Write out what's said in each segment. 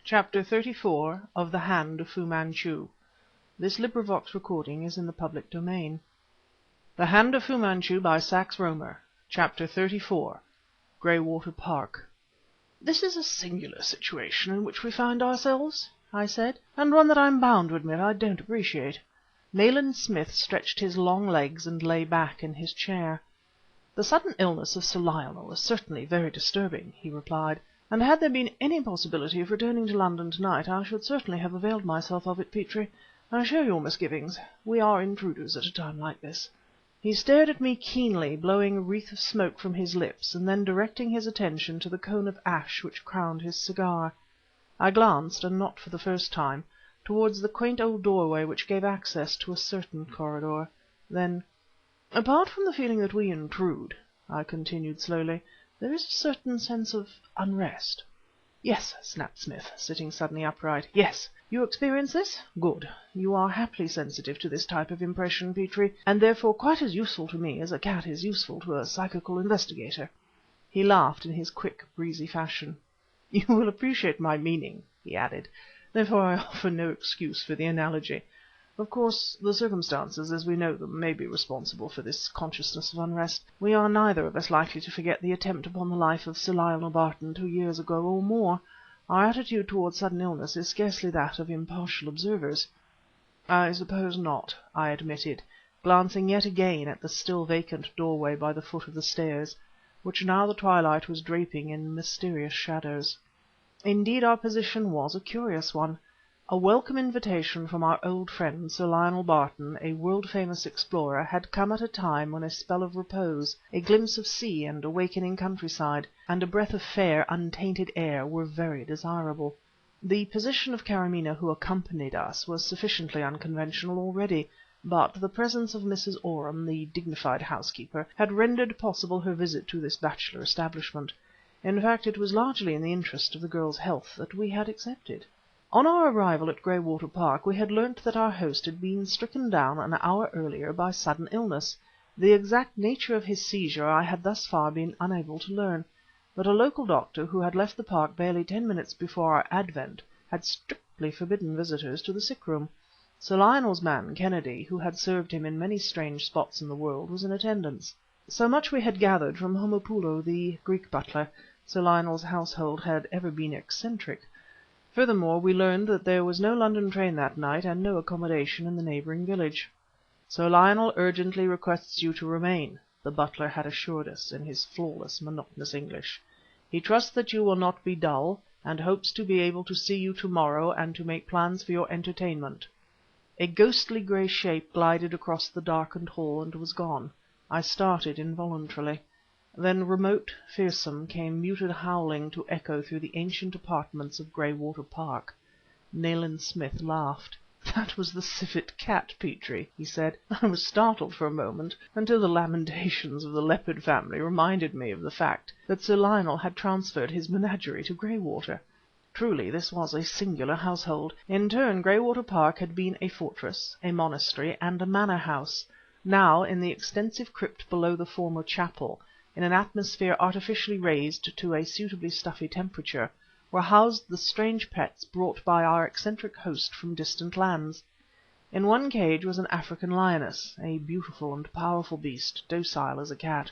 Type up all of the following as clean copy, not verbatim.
Chapter 34 of the Hand of Fu Manchu. Recording is in the public domain. The Hand of Fu Manchu by Rohmer. Chapter 34. Graywater Park. "This is a singular situation in which we find ourselves," I said, "and one that I'm bound to admit I don't appreciate." Nayland Smith stretched his long legs and lay back in his chair. "The sudden illness of Sir Lionel is certainly very disturbing," he replied, "and had there been any possibility of returning to London tonight, I should certainly have availed myself of it, Petrie. I share your misgivings. We are intruders at a time like this." He stared at me keenly, blowing a wreath of smoke from his lips, and then directing his attention to the cone of ash which crowned his cigar. I glanced, and not for the first time, towards the quaint old doorway which gave access to a certain corridor. Then, "Apart from the feeling that we intrude," I continued slowly, "there is a certain sense of unrest." "Yes," snapped Smith, sitting suddenly upright. "Yes. You experience this? Good. You are happily sensitive to this type of impression, Petrie, and therefore quite as useful to me as a cat is useful to a psychical investigator." He laughed in his quick, breezy fashion. "You will appreciate my meaning," he added, "therefore I offer no excuse for the analogy. Of course, the circumstances, as we know them, may be responsible for this consciousness of unrest. We are neither of us likely to forget the attempt upon the life of Sir Lionel Barton 2 years ago or more. Our attitude towards sudden illness is scarcely that of impartial observers." "I suppose not," I admitted, glancing yet again at the still vacant doorway by the foot of the stairs, which now the twilight was draping in mysterious shadows. Indeed, our position was a curious one. A welcome invitation from our old friend Sir Lionel Barton, a world famous explorer, had come at a time when a spell of repose, a glimpse of sea and awakening countryside, and a breath of fair, untainted air were very desirable. The position of Karamaneh, who accompanied us, was sufficiently unconventional already, but the presence of Mrs. Oram, the dignified housekeeper, had rendered possible her visit to this bachelor establishment. In fact, it was largely in the interest of the girl's health that we had accepted. On our arrival at Graywater Park we had learnt that our host had been stricken down an hour earlier by sudden illness. The exact nature of his seizure I had thus far been unable to learn, but a local doctor who had left the park barely 10 minutes before our advent had strictly forbidden visitors to the sick room. Sir Lionel's man, Kennedy, who had served him in many strange spots in the world, was in attendance. So much we had gathered from Homopoulo, the Greek butler. Sir Lionel's household had ever been eccentric. Furthermore, we learned that there was no London train that night and no accommodation in the neighbouring village. "Sir Lionel urgently requests you to remain," the butler had assured us in his flawless, monotonous English. "He trusts that you will not be dull, and hopes to be able to see you to-morrow and to make plans for your entertainment." A ghostly grey shape glided across the darkened hall and was gone. I started involuntarily. Then, remote, fearsome, came muted howling to echo through the ancient apartments of Graywater Park. Nayland Smith laughed. "That was the civet cat, Petrie," he said. "I was startled for a moment, until the lamentations of the leopard family reminded me of the fact that Sir Lionel had transferred his menagerie to Graywater." Truly, this was a singular household. In turn, Graywater Park had been a fortress, a monastery, and a manor house. Now, in the extensive crypt below the former chapel, in an atmosphere artificially raised to a suitably stuffy temperature, were housed the strange pets brought by our eccentric host from distant lands. In one cage was an African lioness, a beautiful and powerful beast, docile as a cat.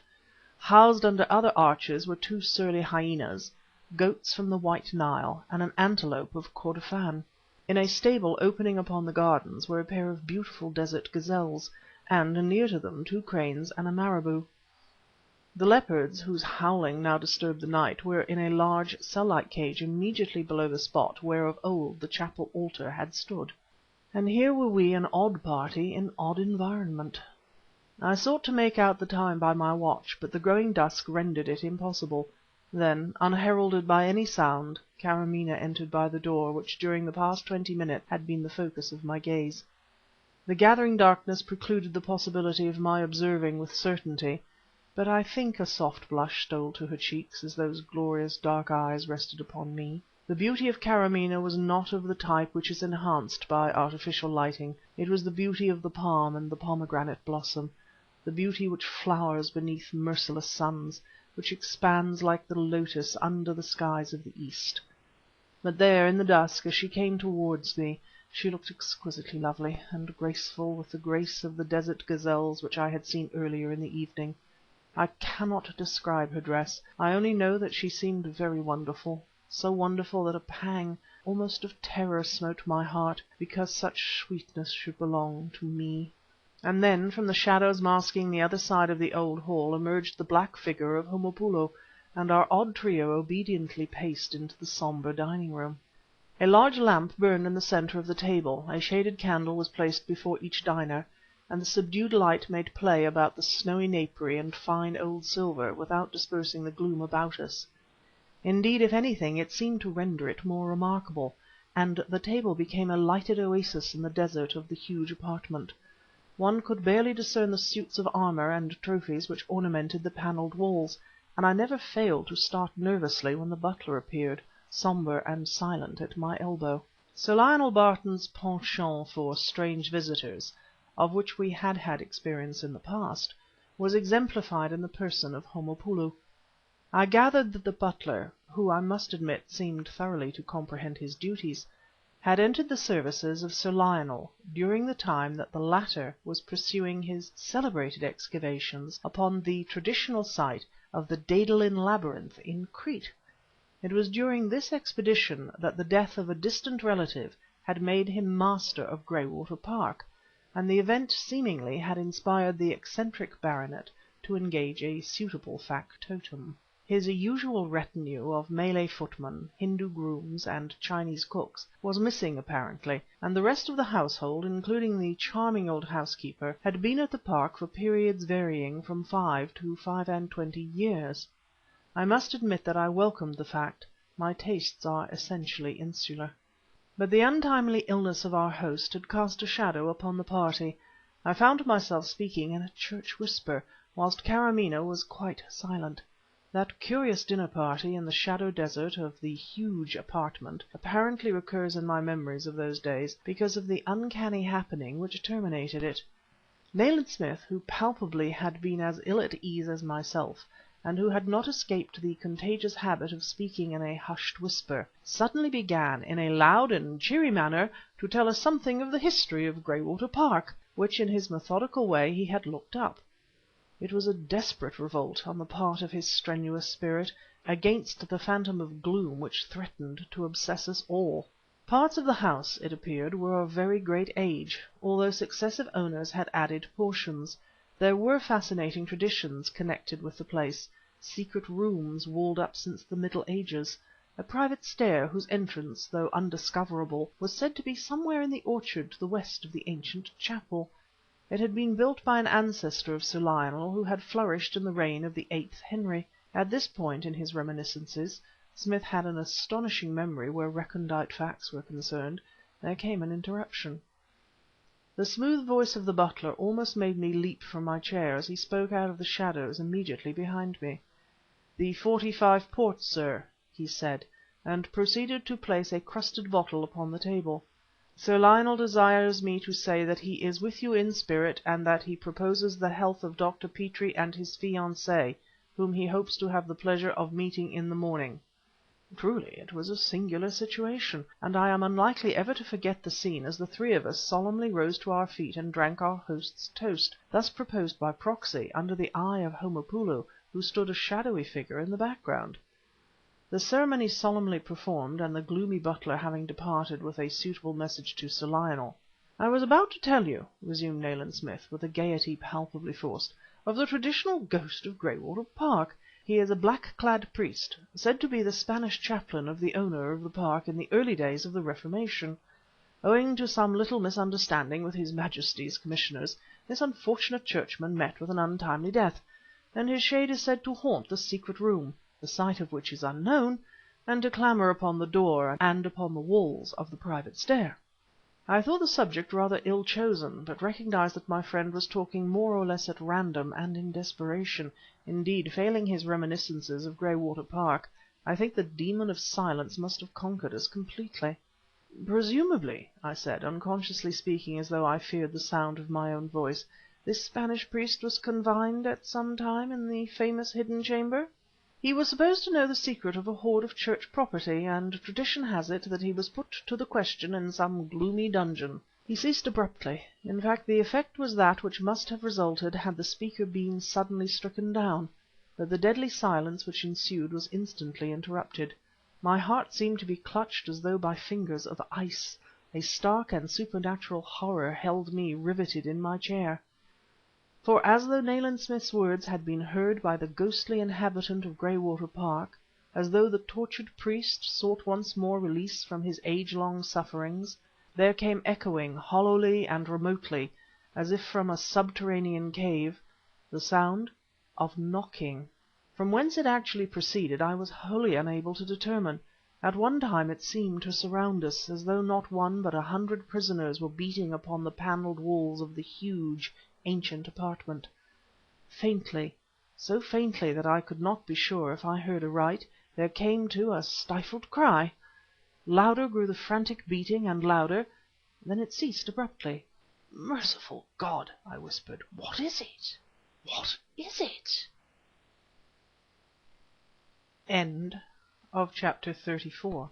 Housed under other arches were 2 surly hyenas, goats from the White Nile, and an antelope of Kordofan. In a stable opening upon the gardens were a pair of beautiful desert gazelles, and near to them 2 cranes and a marabou. The leopards, whose howling now disturbed the night, were in a large, cell-like cage immediately below the spot where of old the chapel altar had stood. And here were we, an odd party, in odd environment. I sought to make out the time by my watch, but the growing dusk rendered it impossible. Then, unheralded by any sound, Karamaneh entered by the door which during the past 20 minutes had been the focus of my gaze. The gathering darkness precluded the possibility of my observing with certainty, but I think a soft blush stole to her cheeks as those glorious dark eyes rested upon me. The beauty of Karamaneh was not of the type which is enhanced by artificial lighting. It was the beauty of the palm and the pomegranate blossom, the beauty which flowers beneath merciless suns, which expands like the lotus under the skies of the East. But there, in the dusk, as she came towards me, she looked exquisitely lovely and graceful, with the grace of the desert gazelles which I had seen earlier in the evening. I cannot describe her dress, I only know that she seemed very wonderful, so wonderful that a pang, almost of terror, smote my heart, because such sweetness should belong to me. And then, from the shadows masking the other side of the old hall, emerged the black figure of Homopoulo, and our odd trio obediently paced into the sombre dining room. A large lamp burned in the centre of the table, a shaded candle was placed before each diner, and the subdued light made play about the snowy napery and fine old silver without dispersing the gloom about us. Indeed, if anything, it seemed to render it more remarkable, and the table became a lighted oasis in the desert of the huge apartment. One could barely discern the suits of armour and trophies which ornamented the panelled walls, and I never failed to start nervously when the butler appeared, sombre and silent, at my elbow. Sir Lionel Barton's penchant for strange visitors, of which we had had experience in the past, was exemplified in the person of Homopoulo. I gathered that the butler, who I must admit seemed thoroughly to comprehend his duties, had entered the services of Sir Lionel during the time that the latter was pursuing his celebrated excavations upon the traditional site of the Daedalian labyrinth in Crete. It was during this expedition that the death of a distant relative had made him master of Graywater Park, and the event seemingly had inspired the eccentric baronet to engage a suitable factotum. His usual retinue of Malay footmen, Hindu grooms, and Chinese cooks was missing apparently, and the rest of the household, including the charming old housekeeper, had been at the park for periods varying from 5 to 25 years. I must admit that I welcomed the fact; my tastes are essentially insular. But the untimely illness of our host had cast a shadow upon the party. I found myself speaking in a church whisper, whilst Karamaneh was quite silent. That curious dinner party in the shadow desert of the huge apartment apparently recurs in my memories of those days because of the uncanny happening which terminated it. Nayland Smith, who palpably had been as ill at ease as myself, and who had not escaped the contagious habit of speaking in a hushed whisper, suddenly began in a loud and cheery manner to tell us something of the history of Graywater Park, which in his methodical way he had looked up. It was a desperate revolt on the part of his strenuous spirit against the phantom of gloom which threatened to obsess us all. Parts of the house, it appeared, were of very great age, although successive owners had added portions. There were fascinating traditions connected with the place, secret rooms walled up since the Middle Ages, a private stair whose entrance, though undiscoverable, was said to be somewhere in the orchard to the west of the ancient chapel. It had been built by an ancestor of Sir Lionel who had flourished in the reign of the 8th Henry. At this point in his reminiscences Smith had an astonishing memory where recondite facts were concerned. There came an interruption. The smooth voice of the butler almost made me leap from my chair as he spoke out of the shadows immediately behind me. "The 45 port, sir," he said, and proceeded to place a crusted bottle upon the table. "Sir Lionel desires me to say that he is with you in spirit, and that he proposes the health of Dr. Petrie and his fiancée, whom he hopes to have the pleasure of meeting in the morning." Truly it was a singular situation, and I am unlikely ever to forget the scene as the three of us solemnly rose to our feet and drank our host's toast, thus proposed by proxy, under the eye of Homopoulo, who stood a shadowy figure in the background. The ceremony solemnly performed, and the gloomy butler having departed with a suitable message to Sir Lionel. "I was about to tell you," resumed Nayland Smith, with a gaiety palpably forced, "of the traditional ghost of Graywater Park. He is a black-clad priest, said to be the Spanish chaplain of the owner of the park in the early days of the Reformation. Owing to some little misunderstanding with his Majesty's commissioners, this unfortunate churchman met with an untimely death, and his shade is said to haunt the secret room, the site of which is unknown, and to clamour upon the door and upon the walls of the private stair." I thought the subject rather ill chosen, but recognized that my friend was talking more or less at random and in desperation. Indeed, failing his reminiscences of Graywater Park, I think the demon of silence must have conquered us completely. "Presumably," I said, unconsciously speaking as though I feared the sound of my own voice, "this Spanish priest was confined at some time in the famous hidden chamber?" He was supposed to know the secret of a hoard of church property, and tradition has it that he was put to the question in some gloomy dungeon." He ceased abruptly. In fact, the effect was that which must have resulted had the speaker been suddenly stricken down. But the deadly silence which ensued was instantly interrupted. My heart seemed to be clutched as though by fingers of ice. A stark and supernatural horror held me riveted in my chair. For as though Nayland Smith's words had been heard by the ghostly inhabitant of Graywater Park, as though the tortured priest sought once more release from his age-long sufferings, there came echoing, hollowly and remotely, as if from a subterranean cave, the sound of knocking. From whence it actually proceeded I was wholly unable to determine. At one time it seemed to surround us, as though not one but 100 prisoners were beating upon the panelled walls of the huge, ancient apartment. Faintly, so faintly that I could not be sure if I heard aright, there came, too, a stifled cry. Louder grew the frantic beating, and louder, then it ceased abruptly. "Merciful God!" I whispered. "What is it? What is it?" End of chapter 34.